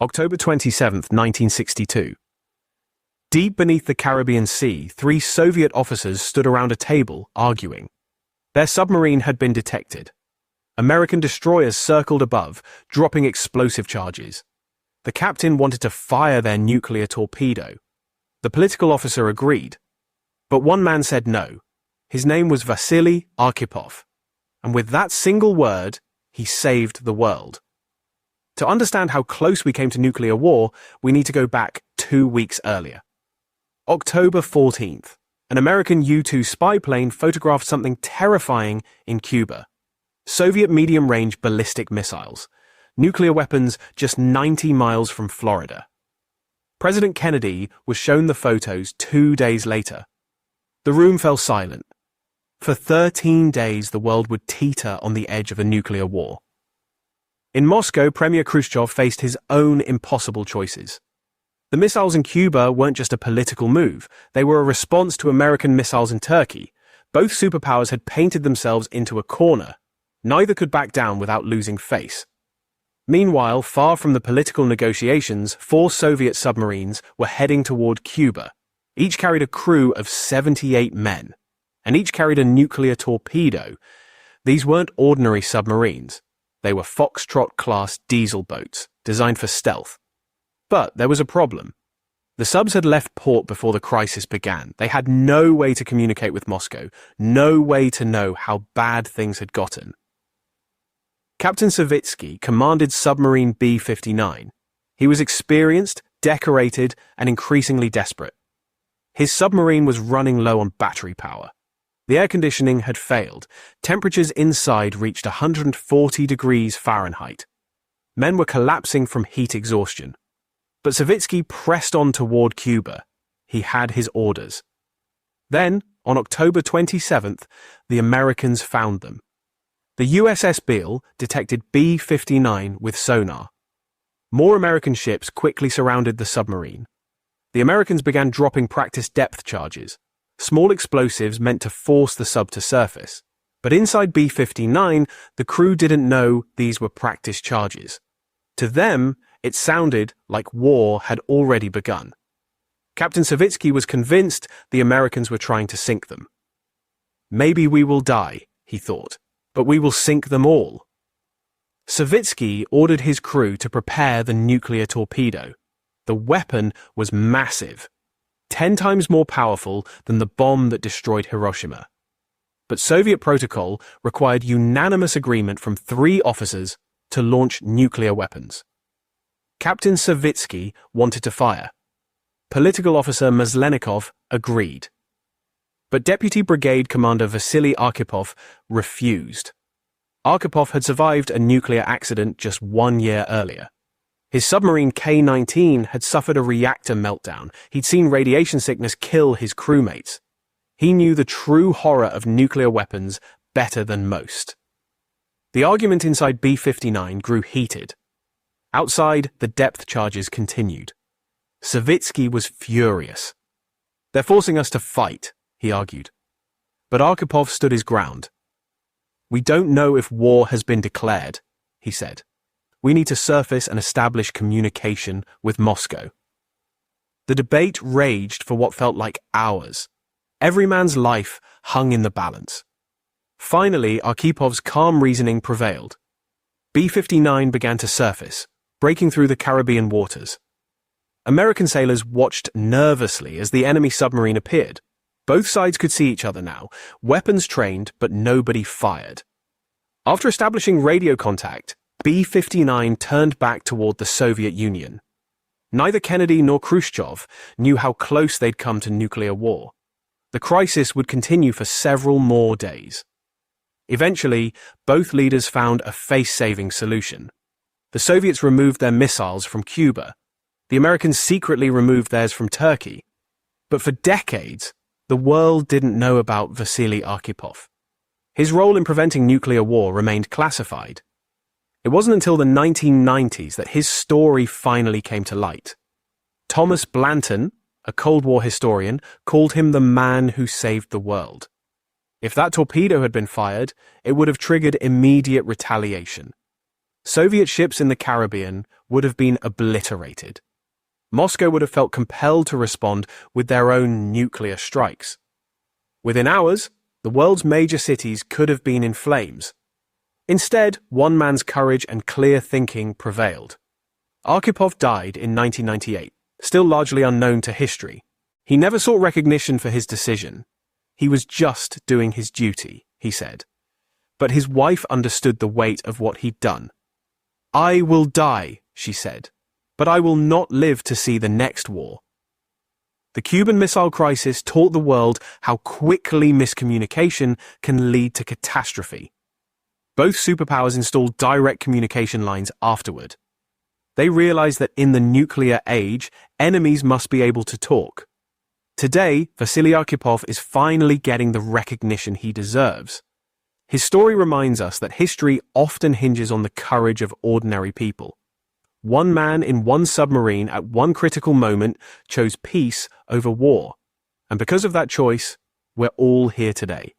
October 27, 1962. Deep beneath the Caribbean Sea, 3 Soviet officers stood around a table, arguing. Their submarine had been detected. American destroyers circled above, dropping explosive charges. The captain wanted to fire their nuclear torpedo. The political officer agreed. But one man said no. His name was Vasily Arkhipov. And with that single word, he saved the world. To understand how close we came to nuclear war, we need to go back 2 weeks earlier. October 14th, an American U-2 spy plane photographed something terrifying in Cuba. Soviet medium-range ballistic missiles. Nuclear weapons just 90 miles from Florida. President Kennedy was shown the photos 2 days later. The room fell silent. For 13 days, the world would teeter on the edge of a nuclear war. In Moscow, Premier Khrushchev faced his own impossible choices. The missiles in Cuba weren't just a political move, they were a response to American missiles in Turkey. Both superpowers had painted themselves into a corner. Neither could back down without losing face. Meanwhile, far from the political negotiations, 4 Soviet submarines were heading toward Cuba. Each carried a crew of 78 men, and each carried a nuclear torpedo. These weren't ordinary submarines. They were Foxtrot-class diesel boats, designed for stealth. But there was a problem. The subs had left port before the crisis began. They had no way to communicate with Moscow, no way to know how bad things had gotten. Captain Savitsky commanded submarine B-59. He was experienced, decorated, and increasingly desperate. His submarine was running low on battery power. The air conditioning had failed. Temperatures inside reached 140 degrees Fahrenheit. Men were collapsing from heat exhaustion. But Savitsky pressed on toward Cuba. He had his orders. Then, on October 27th, the Americans found them. The USS Beale detected B-59 with sonar. More American ships quickly surrounded the submarine. The Americans began dropping practice depth charges, small explosives meant to force the sub to surface. But inside B-59, the crew didn't know these were practice charges. To them, it sounded like war had already begun. Captain Savitsky was convinced the Americans were trying to sink them. Maybe we will die, he thought, but we will sink them all. Savitsky ordered his crew to prepare the nuclear torpedo. The weapon was massive, 10 times more powerful than the bomb that destroyed Hiroshima. But Soviet protocol required unanimous agreement from 3 officers to launch nuclear weapons. Captain Savitsky wanted to fire. Political officer Maslenikov agreed. But Deputy Brigade Commander Vasily Arkhipov refused. Arkhipov had survived a nuclear accident just 1 year earlier. His submarine K-19 had suffered a reactor meltdown. He'd seen radiation sickness kill his crewmates. He knew the true horror of nuclear weapons better than most. The argument inside B-59 grew heated. Outside, the depth charges continued. Savitsky was furious. "They're forcing us to fight," he argued. But Arkhipov stood his ground. "We don't know if war has been declared," he said. "We need to surface and establish communication with Moscow." The debate raged for what felt like hours. Every man's life hung in the balance. Finally, Arkhipov's calm reasoning prevailed. B-59 began to surface, breaking through the Caribbean waters. American sailors watched nervously as the enemy submarine appeared. Both sides could see each other now, weapons trained, but nobody fired. After establishing radio contact, B-59 turned back toward the Soviet Union. Neither Kennedy nor Khrushchev knew how close they'd come to nuclear war. The crisis would continue for several more days. Eventually, both leaders found a face-saving solution. The Soviets removed their missiles from Cuba. The Americans secretly removed theirs from Turkey. But for decades, the world didn't know about Vasily Arkhipov. His role in preventing nuclear war remained classified. It wasn't until the 1990s that his story finally came to light. Thomas Blanton, a Cold War historian, called him the man who saved the world. If that torpedo had been fired, it would have triggered immediate retaliation. Soviet ships in the Caribbean would have been obliterated. Moscow would have felt compelled to respond with their own nuclear strikes. Within hours, the world's major cities could have been in flames. Instead, one man's courage and clear thinking prevailed. Arkhipov died in 1998, still largely unknown to history. He never sought recognition for his decision. He was just doing his duty, he said. But his wife understood the weight of what he'd done. "I will die," she said, "but I will not live to see the next war." The Cuban Missile Crisis taught the world how quickly miscommunication can lead to catastrophe. Both superpowers installed direct communication lines afterward. They realized that in the nuclear age, enemies must be able to talk. Today, Vasily Arkhipov is finally getting the recognition he deserves. His story reminds us that history often hinges on the courage of ordinary people. One man in one submarine at one critical moment chose peace over war. And because of that choice, we're all here today.